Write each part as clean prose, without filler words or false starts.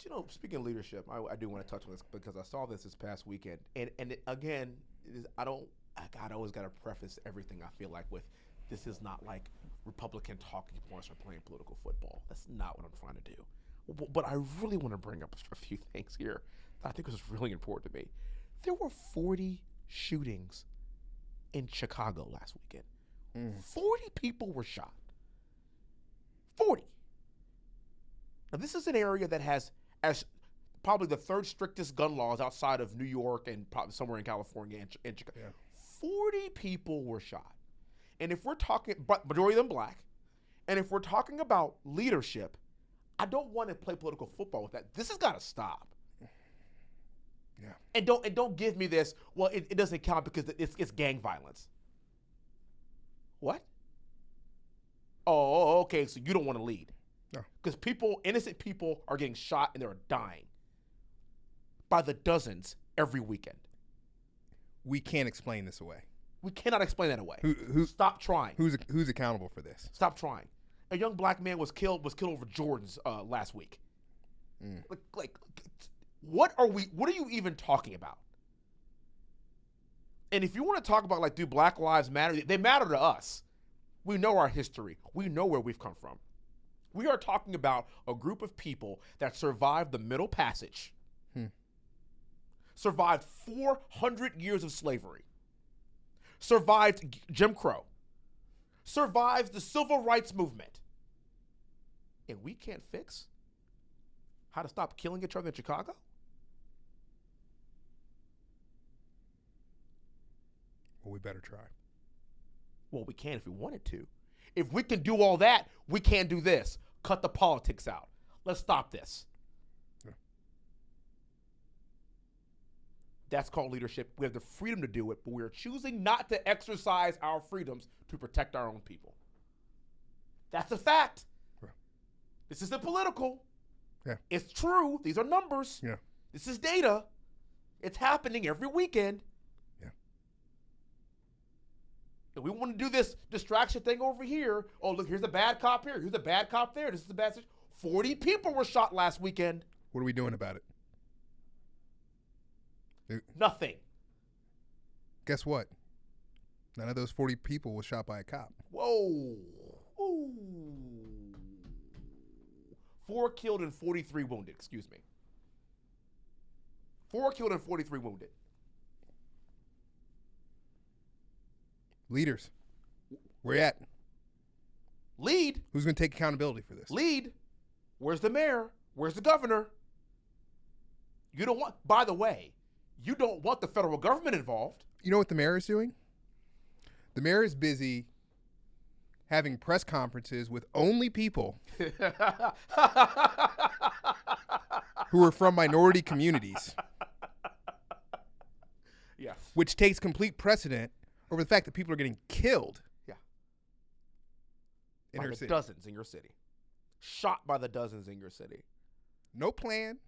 But speaking of leadership, I do want to touch on this because I saw this past weekend, and again, I always got to preface everything I feel like with, this is not like Republican talking points or playing political football. That's not what I'm trying to do. But I really want to bring up a few things here that I think was really important to me. There were 40 shootings in Chicago last weekend. 40 people were shot. 40. Now, this is an area that has as probably the third strictest gun laws outside of New York and probably somewhere in California and Chicago. Yeah. 40 people were shot. And if we're talking, but majority of them black, and if we're talking about leadership, I don't want to play political football with that. This has got to stop. Yeah. And don't give me this, well, it doesn't count because it's gang violence. What? Oh, okay, so you don't want to lead. No. Because innocent people are getting shot and they're dying by the dozens every weekend. We can't explain this away. We cannot explain that away. Stop trying. Who's accountable for this? Stop trying. A young black man was killed over Jordans last week. What are you even talking about? And if you want to talk about do Black Lives Matter, they matter to us. We know our history. We know where we've come from. We are talking about a group of people that survived the Middle Passage, survived 400 years of slavery, survived Jim Crow, survived the Civil Rights Movement, and we can't fix how to stop killing each other in Chicago? Well, we better try. Well, we can if we wanted to. If we can do all that, we can't do this. Cut the politics out. Let's stop this. Yeah. That's called leadership. We have the freedom to do it, but we're choosing not to exercise our freedoms to protect our own people. That's a fact. Yeah. This isn't political. Yeah. It's true. These are numbers. Yeah. This is data. It's happening every weekend. We want to do this distraction thing over here. Oh, look, here's a bad cop here. Here's a bad cop there. This is a bad situation. 40 people were shot last weekend. What are we doing about it? Nothing. Guess what? None of those 40 people was shot by a cop. Whoa. Ooh. 4 killed and 43 wounded. Excuse me. 4 killed and 43 wounded. Leaders, where you at? Lead. Who's going to take accountability for this? Lead. Where's the mayor? Where's the governor? You don't want, by the way, you don't want the federal government involved. You know what the mayor is doing? The mayor is busy having press conferences with only people who are from minority communities. Yes. Which takes complete precedent over the fact that people are getting killed. Yeah. In by her the city. Dozens in your city. Shot by the dozens in your city. No plan.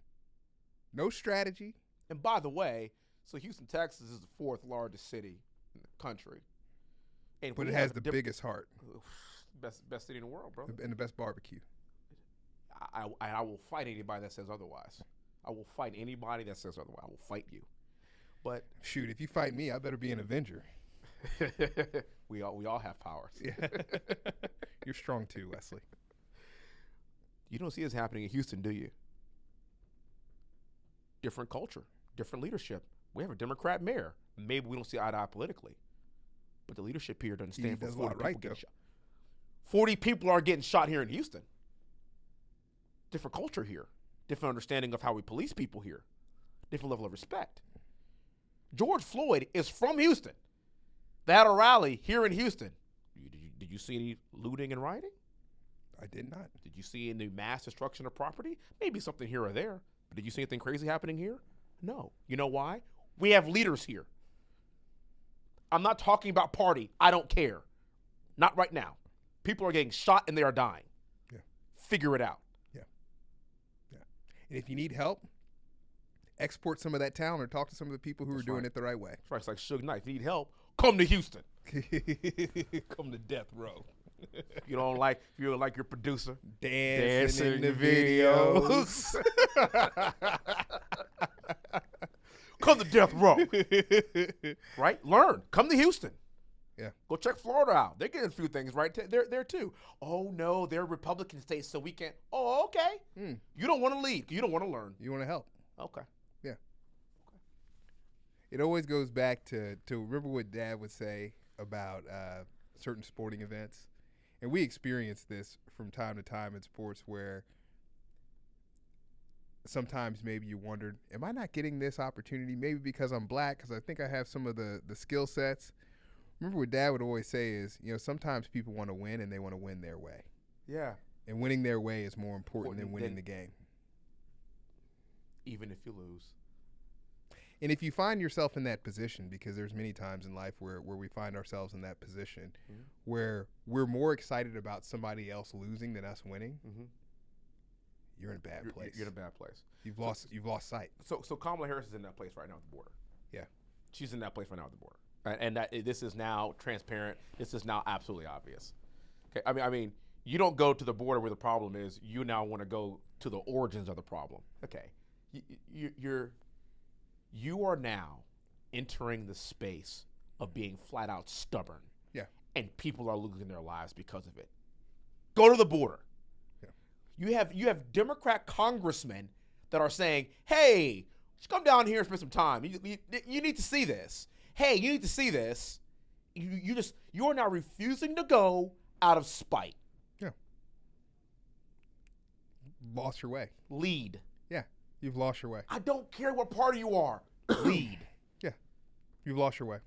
No strategy. And by the way, so Houston, Texas is the 4th largest city in the country. But it has the biggest heart. Best city in the world, bro. And the best barbecue. I will fight anybody that says otherwise. I will fight anybody that says otherwise. I will fight you. But shoot, if you fight me, I better be an Avenger. we all have powers. Yeah. You're strong too, Wesley. You don't see this happening in Houston, do you? Different culture, different leadership. We have a Democrat mayor. Maybe we don't see eye to eye politically, but the leadership here doesn't stand for 40 people getting shot. 40 people are getting shot here in Houston. Different culture here, different understanding of how we police people here, different level of respect. George Floyd is from Houston. They had a rally here in Houston. Did you see any looting and rioting? I did not. Did you see any mass destruction of property? Maybe something here or there. But did you see anything crazy happening here? No. You know why? We have leaders here. I'm not talking about party. I don't care. Not right now. People are getting shot and they are dying. Yeah. Figure it out. Yeah. Yeah. And if you need help, export some of that talent or talk to some of the people who are doing it the right way. That's right. It's like Suge Knight. If you need help, come to Houston. Come to death row. If you don't like your producer Dancing in the videos. Come to death row. Right? Learn. Come to Houston. Yeah. Go check Florida out. They're getting a few things right there too. Oh no, they're Republican states, so we can't. Oh, okay. You don't want to lead. You don't want to learn. You want to help. Okay. Yeah. Okay. It always goes back to remember what Dad would say about certain sporting events. And we experience this from time to time in sports where sometimes maybe you wondered, am I not getting this opportunity? Maybe because I'm black, because I think I have some of the skill sets. Remember what Dad would always say is, sometimes people want to win and they want to win their way. Yeah. And winning their way is more important than winning the game. Even if you lose. And if you find yourself in that position, because there's many times in life where we find ourselves in that position, where we're more excited about somebody else losing than us winning, you're in a bad place. You're in a bad place. You've lost sight. So Kamala Harris is in that place right now at the border. Yeah. She's in that place right now at the border. And this is now transparent. This is now absolutely obvious. Okay. I mean, you don't go to the border where the problem is. You now want to go to the origins of the problem. Okay. You are now entering the space of being flat out stubborn. Yeah. And people are losing their lives because of it. Go to the border. Yeah. You have Democrat congressmen that are saying, "Hey, just come down here and spend some time. You need to see this. Hey, you need to see this." You are now refusing to go out of spite. Yeah. Lost your way. Lead. Yeah. You've lost your way. I don't care what party you are. Lead. Yeah. You've lost your way.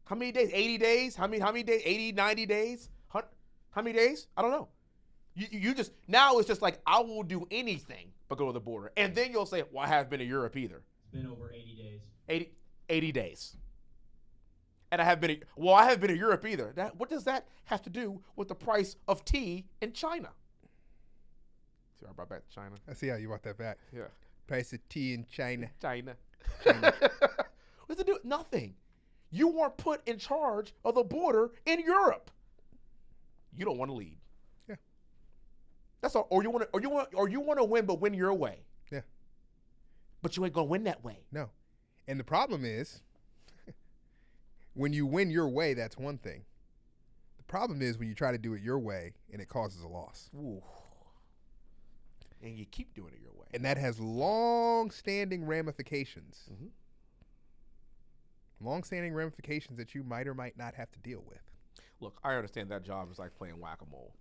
How many days? 80 days? How many days? 80, 90 days? How many days? I don't know. You just, now it's just like, I will do anything but go to the border. And then you'll say, well, I haven't been to Europe either. It's been over 80 days. 80 daes. And I haven't been to Europe either. What does that have to do with the price of tea in China? See how I brought back China? I see how you brought that back. Yeah. Price of tea in China. China. What's it do? Nothing. You weren't put in charge of the border in Europe. You don't want to lead. Yeah. That's all. Or you want to win, but win your way. Yeah. But you ain't gonna win that way. No. And the problem is, when you win your way, that's one thing. The problem is when you try to do it your way and it causes a loss. Ooh. And you keep doing it your way. And that has long-standing ramifications. Long-standing ramifications that you might or might not have to deal with. Look, I understand that job is like playing whack-a-mole,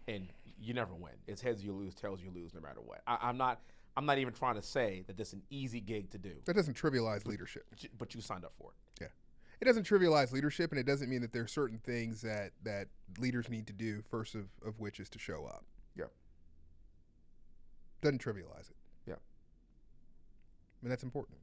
and you never win. It's heads you lose, tails you lose, no matter what. I'm not even trying to say that this is an easy gig to do. That doesn't trivialize leadership. But you signed up for it. Yeah. It doesn't trivialize leadership, and it doesn't mean that there are certain things that leaders need to do, first of which is to show up. Yeah. Doesn't trivialize it. Yeah. And that's important.